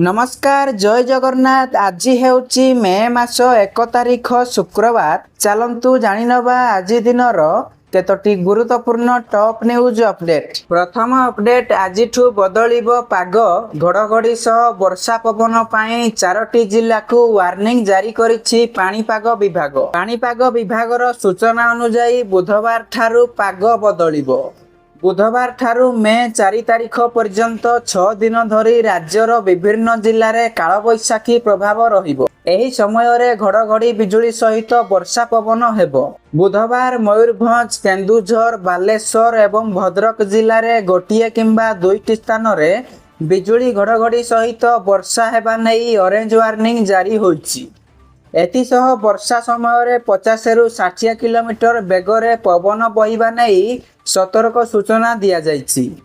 नमस्कार जय जगन्नाथ। आज हेउची मे मास 1 तारिख शुक्रवार। चलंतु जानिनबा आज दिनर केतोटी गुरुत्वपूर्ण टॉप न्यूज अपडेट। प्रथम अपडेट, आजिठु बदलिबो पाग। घड़घड़ी सह वर्षा पवन पाई 4टी जिल्ला को वार्निंग जारी करिछि पाणीपाग विभाग। पाणीपाग विभागर सूचना अनुसार बुधवार ठारू पाग बदलिबो। बुधवार ठारू मे 4 तारिख पर्यंत 6 दिन धरी राज्यर विभिन्न जिल्ला रे कालबैशाखी प्रभाव रहिबो। एही समय रे घड़घड़ी बिजुली सहित वर्षा पवन हेबो। बुधवार मयूरभंज, केन्दुझर, बालेश्वर एवं भद्रक जिल्ला रे गोटिए किंबा 2टी स्थान रे बिजुली घड़घड़ी सहित वर्षा हेबा नै ऑरेंज वार्निंग जारी होइछि। एथिसह वर्षा समय 50 रु 60 किलोमीटर बेगरे पवन बहिबा नै सतर्क सूचना दिया जाइछि।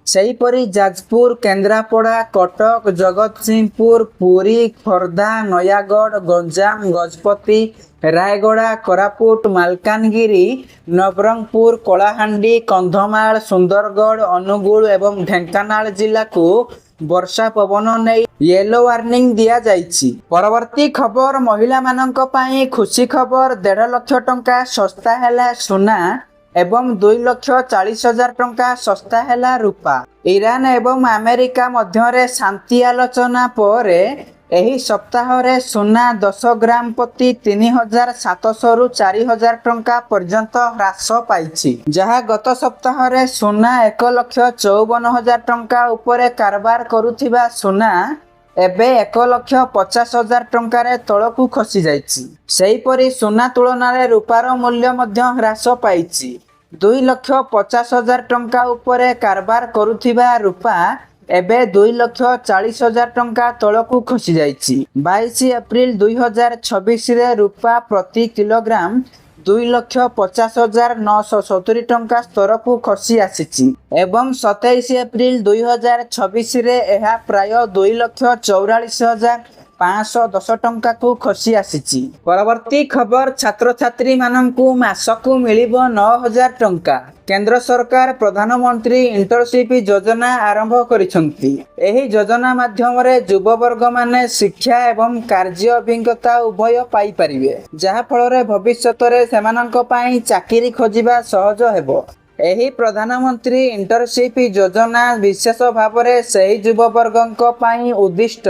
सेहीपरि जाजपुर, केन्द्रापड़ा, कटक, जगतसिंहपुर, पुरी, खोर्धा, नयागढ़, गंजाम, गजपति, रायगड़ा, कोरापुट, मालकानगिरी, नवरंगपुर, कलाहांडी, कंधमाल, सुंदरगढ़, अनुगुल एवं ढेंकानाल जिला को वर्षा पवन नै येलो वार्निंग दिया जाइछि। परवर्ती खबर, महिला मानक पई खुशी खबर। 1.5 लाख टंका सस्ता हैला सोना एवं 2,40,000 टंका सस्ता हैला रूपा। ईरान एवं अमेरिका मध्यरे शांति आलोचना परे एही सप्ताह रे सोना 10 ग्राम प्रति 3,700 रु 4,000 टंका पर्यंत ह्रास पाइछि, जहा गत सप्ताह रे सोना 1,54,000 टंका उपरे कारबार करुथिबा सोना एबे 1,50,000 टंका रे तळकु खसी जाइछि। सेहीपरि सोना तुलना रे रूपार मूल्य मध्य ह्रास पाइछि। 2,50,000 टंका उपरे कारबार करुथिबा रूपा एबे 2,40,000 टंका तळकु खसी जाइछि। 22 एप्रिल 2026 रे रूपा प्रति किलोग्राम 2,50,970 टंका स्तर को खसी आसिछि एवं 27 एप्रिल 2026 रे एहा प्राय 2,44,510 टंका को खसी आसिछि। परवर्ती खबर, छात्र छात्री माननकु मासकु मिलिबो 9,000 टंका। केंद्र सरकार प्रधानमंत्री इंटर्नशिप योजना आरंभ करिसंती। एही योजना माध्यम रे युववर्ग माने शिक्षा एवं कार्य अभिज्ञता उभय पाई परिबे, जहा फल रे भविष्यत रे सेमाननक पई चाकरी खोजिबा सहज हेबो। एही प्रधानमंत्री इंटर्नशिप योजना विशेष भाव रे सही युववर्गक पई उद्दिष्ट,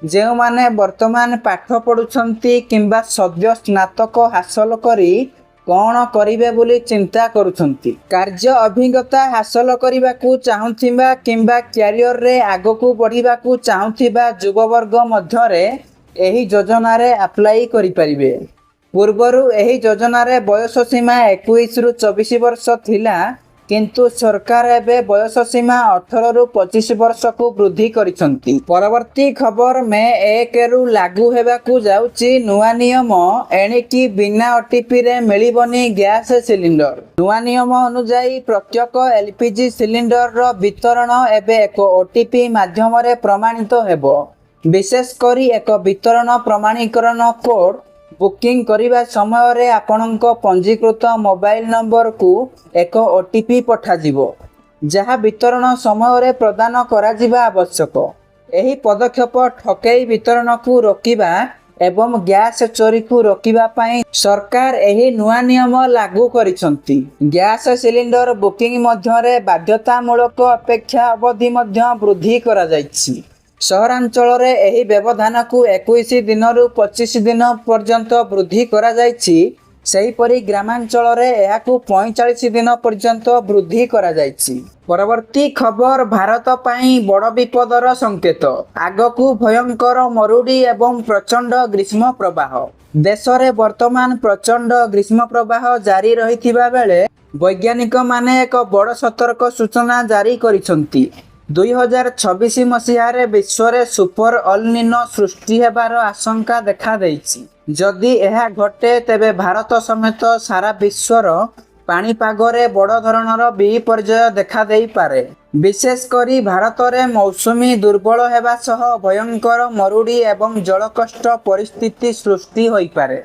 जेउ माने वर्तमान पाठ पढुछंती किंबा सद्य स्नातक हासिल करी कौन करिवे बोली चिंता करुछंती। कार्य अभिज्ञता हासिल करिबाकू चाहुथिबा किंबा कैरियर रे आगकू बढ़िबाकू चाहुथिबा युववर्ग मध्यरे एही योजना रे अप्लाई करि परिबे। पूर्वरु एही योजना रे बयस सीमा 21 रु 24 वर्ष थिला, किंतु सरकार एबे बयस सीमा 18 रु 25 वर्ष को वृद्धि करिसंती। परवर्ती खबर, मे 1 रु लागू हेबाकू जाउची नुआ नियम। एणिकी बिना ओटीपी रे मिलिबनी गैस सिलिंडर। नुआ नियम अनुसार प्रत्येक एलपीजी सिलिंडर रो वितरण एबे एक ओटीपी माध्यम रे प्रमाणित हेबो। विशेष करी एक वितरण प्रमाणीकरण कोड बुकिंग करिबा समय रे आपनक पंजीकृत मोबाइल नंबर को एक ओटीपी पठा जिवो, जहा वितरण समय रे प्रदान करा जिबा आवश्यक। एही पदक्षेप ठकेई वितरण को रोकिबा एवं गैस चोरी को रोकिबा पई सरकार एही नुआ नियम लागू करिसंती। गैस सिलिंडर बुकिंग मध्य रे बाध्यतामूलक अपेक्षा अवधि मध्य वृद्धि करा जाइछि। सहरांचल रे एही व्यवधान को 21 दिन रु 25 दिन पर्यंत वृद्धि करा जाइछि। सेहीपरि ग्रामांचल रे एहाकू 45 दिन पर्यंत वृद्धि करा जाइछि। परवर्ती खबर, भारत पई बड़ विपदर संकेत। आगकू भयंकर मरुड़ी एवं प्रचंड ग्रीष्म प्रवाह। देश रे वर्तमान प्रचंड ग्रीष्म प्रवाह जारी रहिथिबा बेले वैज्ञानिक माने एक बड़ सतर्क सूचना जारी करिसंती। 2026 मसीहा रे विश्व रे सुपर अल निनो सृष्टि हेबार आशंका देखा देइछि। जदि एहा घटे तेबे भारत समेत सारा विश्वर पाणीपाग रे बड़ धरणर विपर्यय देखा देई पारे। विशेष करी भारत रे मौसुमी दुर्बल हेबा सह भयंकर मरुड़ी एवं जलकष्ट परिस्थिति सृष्टि होई पारे।